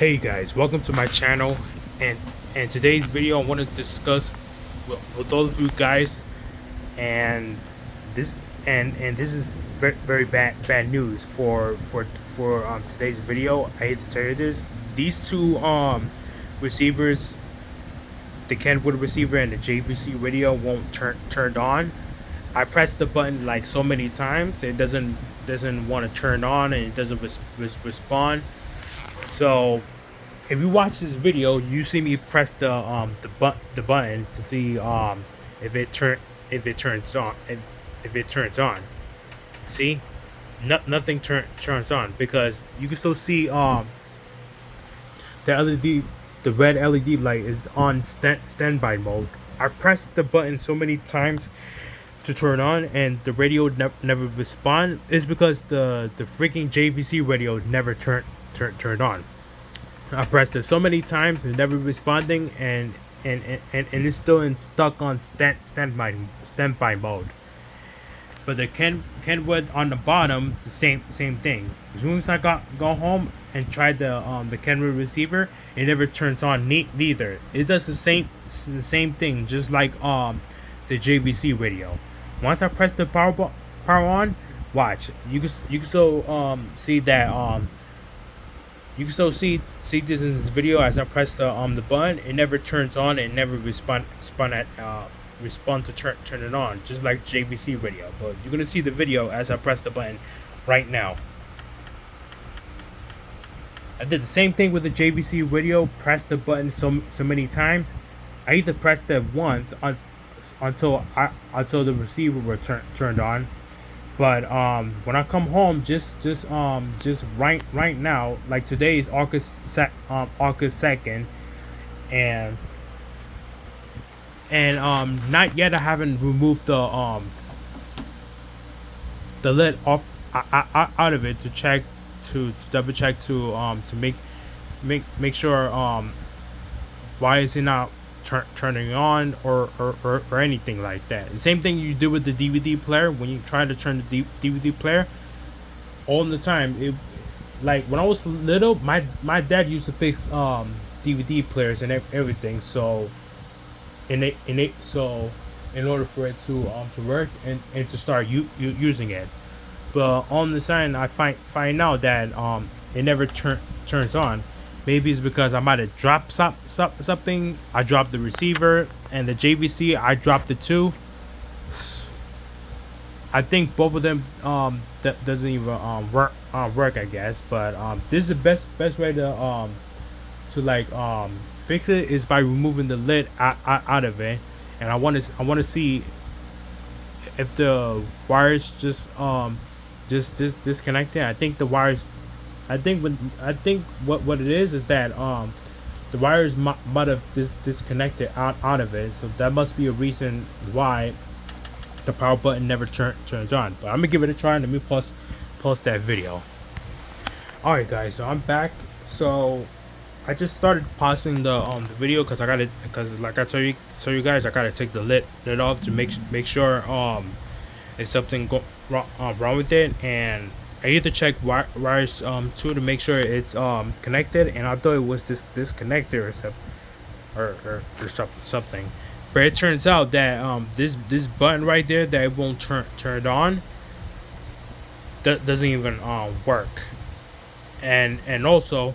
Hey guys, welcome to my channel, and today's video I want to discuss with all of you guys, and this this is very bad news for today's video. I hate to tell you this. These two receivers, the Kenwood receiver and the JVC radio, won't turned on. I pressed the button like so many times, it doesn't want to turn on, and it doesn't respond. So if you watch this video, you see me press the button to see if it turns on, if it turns on. See, nothing turns on, because you can still see the LED, the red LED light is on standby mode. I pressed the button so many times to turn on, and the radio never respond. Is because the freaking JVC radio never turned on. I pressed it so many times and never responding, and it's still stuck on standby mode. But the Kenwood on the bottom, the same thing. As soon as I go home and tried the Kenwood receiver, it never turns on neither. It does the same thing, just like the JVC radio. Once I press the power on, watch, you can still see that you can still see this in this video. As I press the button, it never turns on, and never respond to turn it on, just like JVC radio. But you're gonna see the video as I press the button right now. I did the same thing with the JVC radio. Pressed the button so many times. I either pressed it once until the receiver were turned on. But when I come home, just right now, like today is August 2nd, and not yet. I haven't removed the lid off out of it to check, to double check, to make sure why is it not turning on, or anything like that. The same thing you do with the DVD player. When you try to turn the DVD player, all the time, it, like when I was little, my dad used to fix DVD players and everything. So in order for it to work and to start using it. But on the side, I find out that it never turns on. Maybe it's because I might have dropped something. I dropped the receiver, and the JVC, I dropped it too. I think both of them that doesn't even work, I guess. But this is the best way to like fix it, is by removing the lid out of it. And I want to see if the wires just disconnected. I think the wires, I think what it is that the wires might have disconnected out of it. So that must be a reason why the power button never turns on. But I'm gonna give it a try, and let me post that video. Alright guys, so I'm back. So I just started pausing the video because like I told you guys, I gotta take the lid off to make sure there's something wrong with it. And I need to check wires too, to make sure it's connected. And I thought it was this connector or something. But it turns out that this button right there that it won't turn on, that doesn't even work. And also,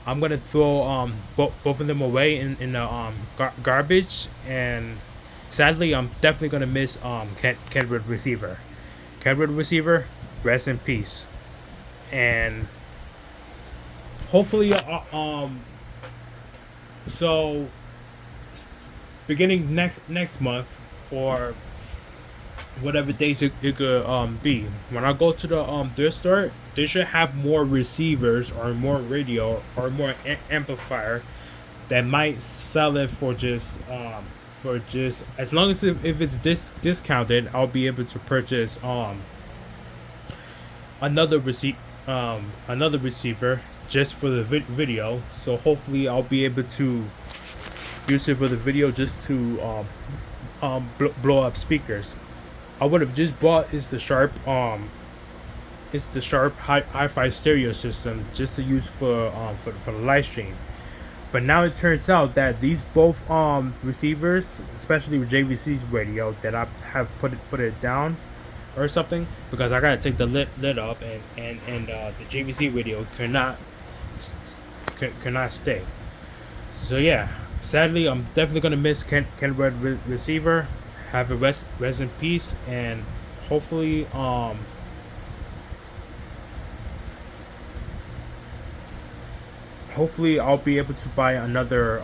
I'm gonna throw both of them away in the garbage. And sadly, I'm definitely gonna miss Kenwood receiver. Kenwood receiver, rest in peace. And hopefully so beginning next month, or whatever days it could be, when I go to the thrift store, they should have more receivers, or more radio, or more amplifier, that might sell it for just as long as if it's discounted, I'll be able to purchase another receiver just for the video. So hopefully I'll be able to use it for the video, just to blow up speakers. I would have just bought is the Sharp it's the Sharp hi-fi stereo system just to use for the live stream. But now it turns out that these both receivers, especially with JVC's radio, that I have put it down or something, because I gotta take the lid off, and the JVC radio cannot stay. So yeah, sadly I'm definitely gonna miss Ken Red receiver. Have a rest in peace, and hopefully hopefully I'll be able to buy another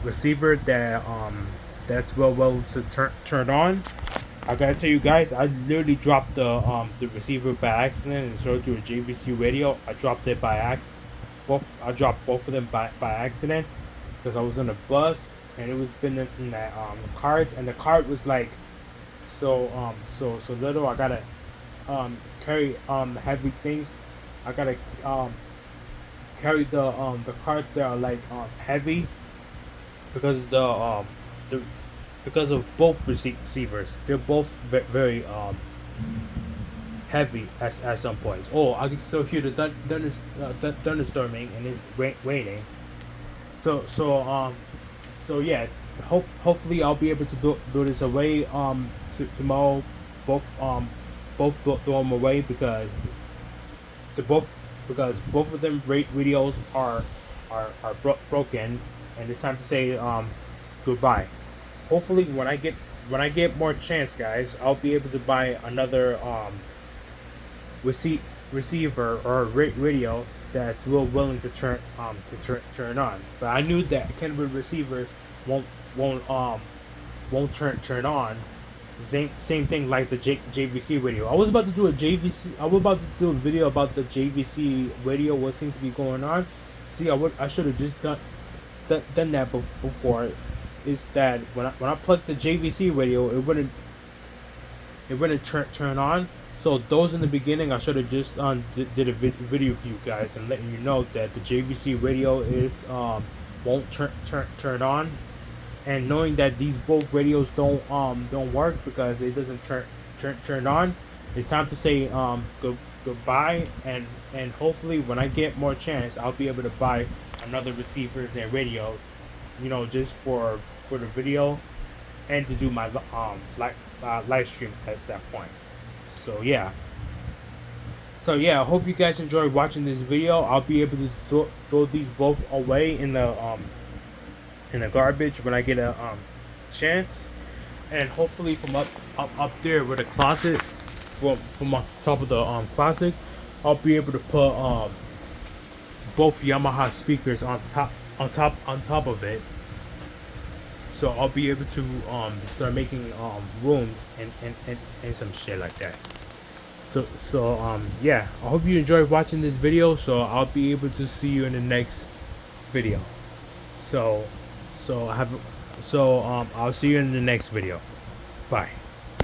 receiver that's well to turn on. I gotta tell you guys, I literally dropped the receiver by accident and started through a JVC radio. I dropped it by accident. I dropped both of them by accident because I was on a bus and it was been in that cart, and the cart was like so little. I gotta carry heavy things. I gotta carry the carts that are like heavy because the because of both receivers. They're both very heavy at some points. Oh, I can still hear the thunderstorming, and it's raining. So yeah. Hopefully I'll be able to do this away tomorrow. Both throw them away because the both of them radios are broken, and it's time to say goodbye. Hopefully when I get more chance, guys, I'll be able to buy another receiver or radio that's real willing to turn on. But I knew that Kenwood receiver won't turn on. Same thing like the JVC radio. I was about to do a video about the JVC radio. What seems to be going on? See, I should have just done that before. Is that when I plugged the JVC radio, it wouldn't turn on. So those in the beginning, I should have just did a video for you guys and letting you know that the JVC radio is won't turn on. And knowing that these both radios don't work because it doesn't turn on, it's time to say goodbye, and hopefully when I get more chance, I'll be able to buy another receivers and radio, just for the video and to do my live stream at that point. So yeah, I hope you guys enjoyed watching this video. I'll be able to throw these both away in the garbage when I get a chance, and hopefully from up there with a closet, from on top of the closet, I'll be able to put both Yamaha speakers on top of it. So I'll be able to start making rooms and some shit like that. So yeah, I hope you enjoyed watching this video. So I'll be able to see you in the next video. So I'll see you in the next video. Bye.